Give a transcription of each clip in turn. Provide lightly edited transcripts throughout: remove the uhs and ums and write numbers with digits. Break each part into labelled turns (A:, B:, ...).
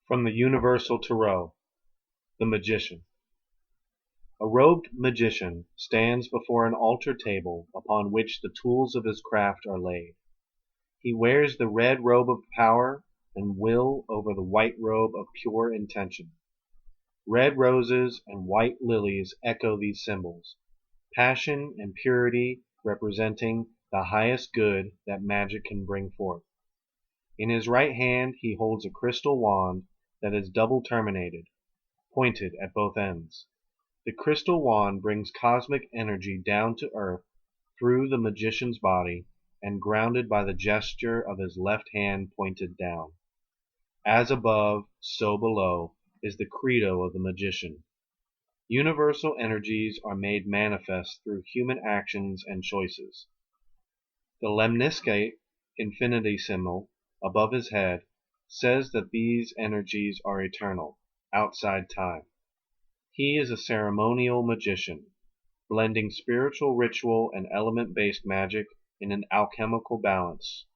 A: From the Universal Tarot, The Magician. A robed magician stands before an altar table upon which the tools of his craft are laid. He wears the red robe of power and will over the white robe of pure intention. Red roses and white lilies echo these symbols, passion and purity representing the highest good that magic can bring forth. In his right hand he holds a crystal wand that is double terminated, pointed at both ends. The crystal wand brings cosmic energy down to earth through the magician's body and grounded by the gesture of his left hand pointed down. As above, so below is the credo of the magician. Universal energies are made manifest through human actions and choices. The lemniscate infinitesimal above his head says that these energies are eternal, outside time. He is a ceremonial magician, blending spiritual ritual and element-based magic in an alchemical balance.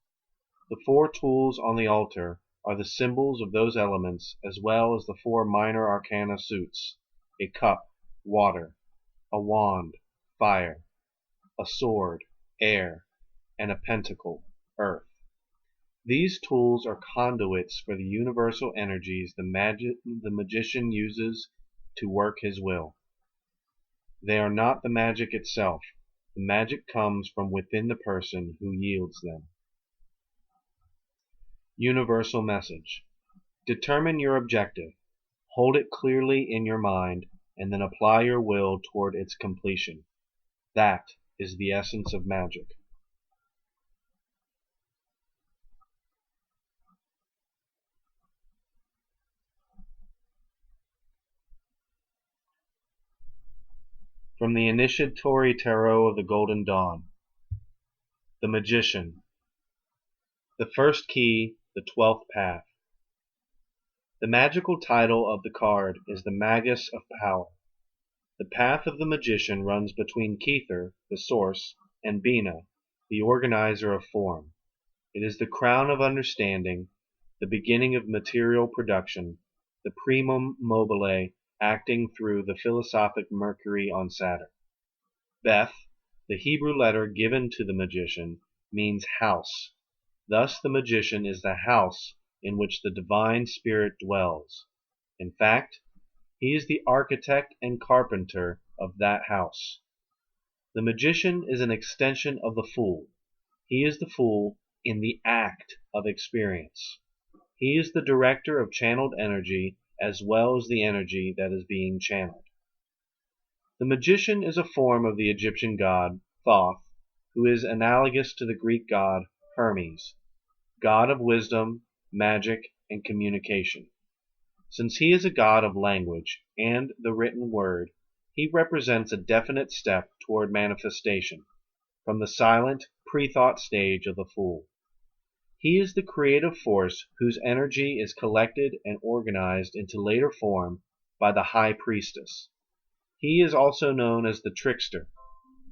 A: The four tools on the altar are the symbols of those elements as well as the four minor arcana suits: a cup, water; a wand, fire; a sword, air; and a pentacle, earth. These tools are conduits for the universal energies the magician uses to work his will. They are not the magic itself. The magic comes from within the person who yields them. Universal message. Determine your objective, hold it clearly in your mind, and then apply your will toward its completion. That is the essence of magic. From the Initiatory Tarot of the Golden Dawn, The Magician. The first key, the 12th path. The magical title of the card is the Magus of Power. The path of the magician runs between Kether, the source, and Bina, the organizer of form. It is the crown of understanding, the beginning of material production, the primum mobile acting through the philosophic Mercury on Saturn. Beth, the Hebrew letter given to the magician, means house. Thus the magician is the house in which the divine spirit dwells. In fact, he is the architect and carpenter of that house. The magician is an extension of the fool. He is the fool in the act of experience. He is the director of channeled energy as well as the energy that is being channeled. The magician is a form of the Egyptian god Thoth, who is analogous to the Greek god Hermes, god of wisdom, magic, and communication. Since he is a god of language and the written word, he represents a definite step toward manifestation, from the silent, pre-thought stage of the fool. He is the creative force whose energy is collected and organized into later form by the high priestess. He is also known as the trickster,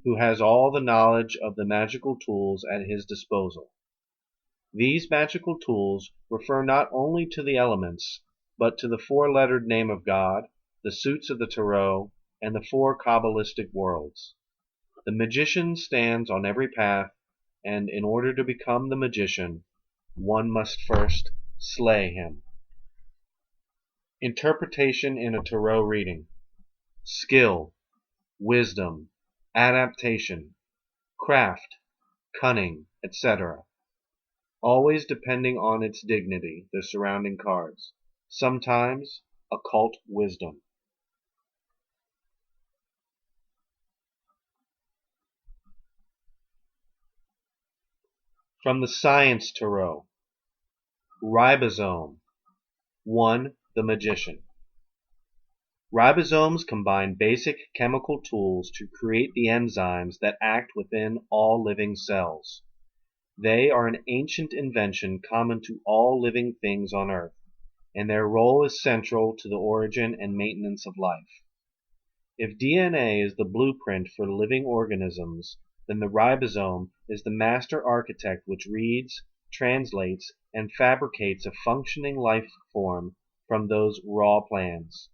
A: who has all the knowledge of the magical tools at his disposal. These magical tools refer not only to the elements, but to the four-lettered name of God, the suits of the tarot, and the four Kabbalistic worlds. The magician stands on every path, and in order to become the magician, one must first slay him. Interpretation in a tarot reading. Skill, wisdom, adaptation, craft, cunning, etc. Always depending on its dignity, the surrounding cards. Sometimes occult wisdom. From the Science Tarot. Ribosome. 1. The Magician. Ribosomes combine basic chemical tools to create the enzymes that act within all living cells. They are an ancient invention common to all living things on Earth, and their role is central to the origin and maintenance of life. If DNA is the blueprint for living organisms, then the ribosome is the master architect which reads, translates, and fabricates a functioning life form from those raw plans.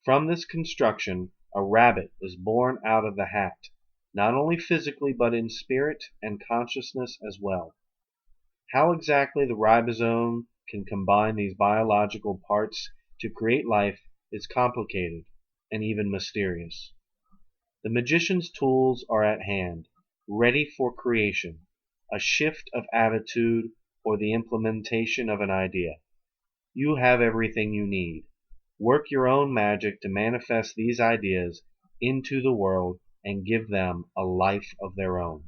A: From this construction, a rabbit is born out of the hat, not only physically but in spirit and consciousness as well. How exactly the ribosome can combine these biological parts to create life is complicated and even mysterious. The magician's tools are at hand, ready for creation, a shift of attitude or the implementation of an idea. You have everything you need. Work your own magic to manifest these ideas into the world and give them a life of their own.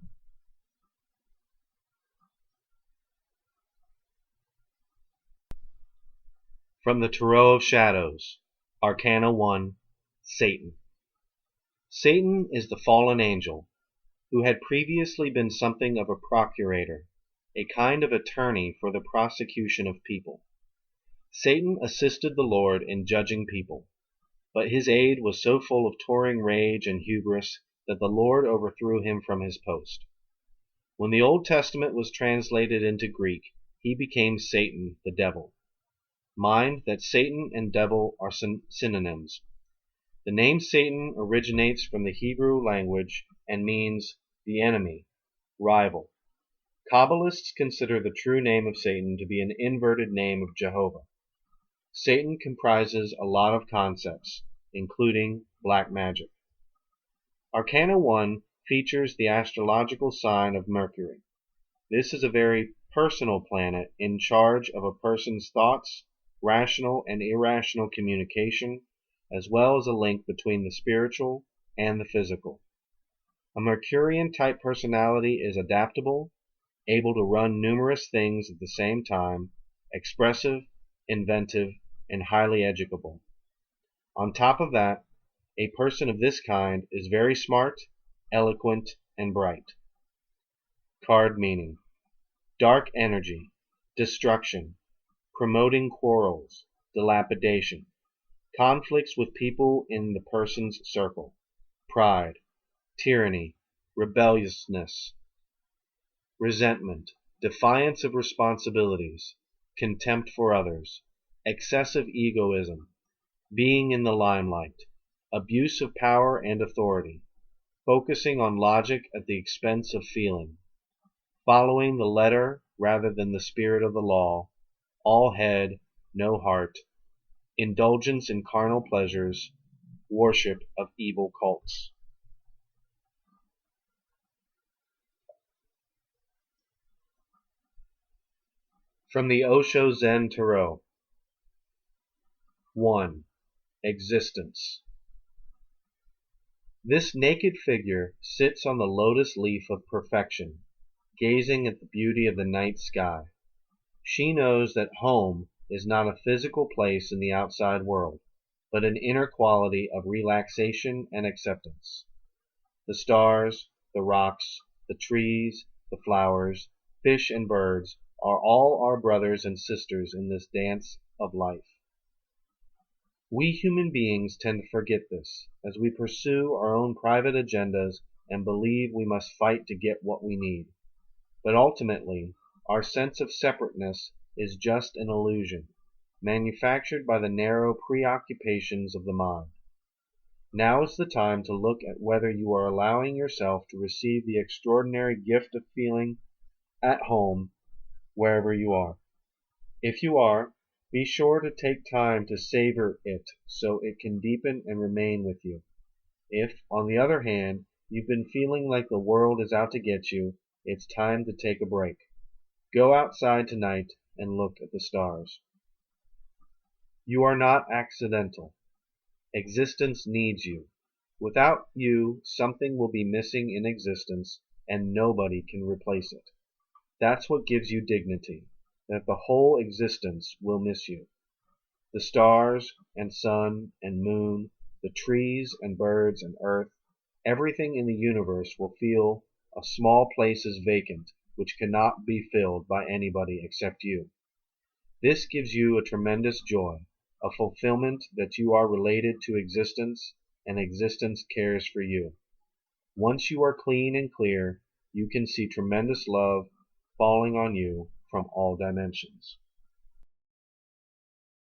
A: From the Tarot of Shadows, Arcana 1, Satan. Satan is the fallen angel, who had previously been something of a procurator, a kind of attorney for the prosecution of people. Satan assisted the Lord in judging people, but his aid was so full of touring rage and hubris that the Lord overthrew him from his post. When the Old Testament was translated into Greek, he became Satan, the devil. Mind that Satan and devil are synonyms. The name Satan originates from the Hebrew language and means the enemy, rival. Kabbalists consider the true name of Satan to be an inverted name of Jehovah. Satan comprises a lot of concepts, including black magic. Arcana 1 features the astrological sign of Mercury. This is a very personal planet in charge of a person's thoughts, rational and irrational communication, as well as a link between the spiritual and the physical. A Mercurian-type personality is adaptable, able to run numerous things at the same time, expressive, inventive, and highly educable. On top of that, a person of this kind is very smart, eloquent, and bright. Card meaning: dark energy, destruction, promoting quarrels, dilapidation, conflicts with people in the person's circle, pride, tyranny, rebelliousness, resentment, defiance of responsibilities, contempt for others, excessive egoism, being in the limelight, abuse of power and authority, focusing on logic at the expense of feeling, following the letter rather than the spirit of the law, all head, no heart, indulgence in carnal pleasures, worship of evil cults. From the Osho Zen Tarot. 1. Existence. This naked figure sits on the lotus leaf of perfection, gazing at the beauty of the night sky. She knows that home is not a physical place in the outside world, but an inner quality of relaxation and acceptance. The stars, the rocks, the trees, the flowers, fish and birds are all our brothers and sisters in this dance of life. We human beings tend to forget this as we pursue our own private agendas and believe we must fight to get what we need. But ultimately, our sense of separateness is just an illusion, manufactured by the narrow preoccupations of the mind. Now is the time to look at whether you are allowing yourself to receive the extraordinary gift of feeling at home wherever you are. If you are, be sure to take time to savor it so it can deepen and remain with you. If, on the other hand, you've been feeling like the world is out to get you, it's time to take a break. Go outside tonight and look at the stars. You are not accidental. Existence needs you. Without you, something will be missing in existence, and nobody can replace it. That's what gives you dignity, that the whole existence will miss you. The stars and sun and moon, the trees and birds and earth, everything in the universe will feel a small place is vacant, which cannot be filled by anybody except you. This gives you a tremendous joy, a fulfillment that you are related to existence and existence cares for you. Once you are clean and clear, you can see tremendous love falling on you from all dimensions.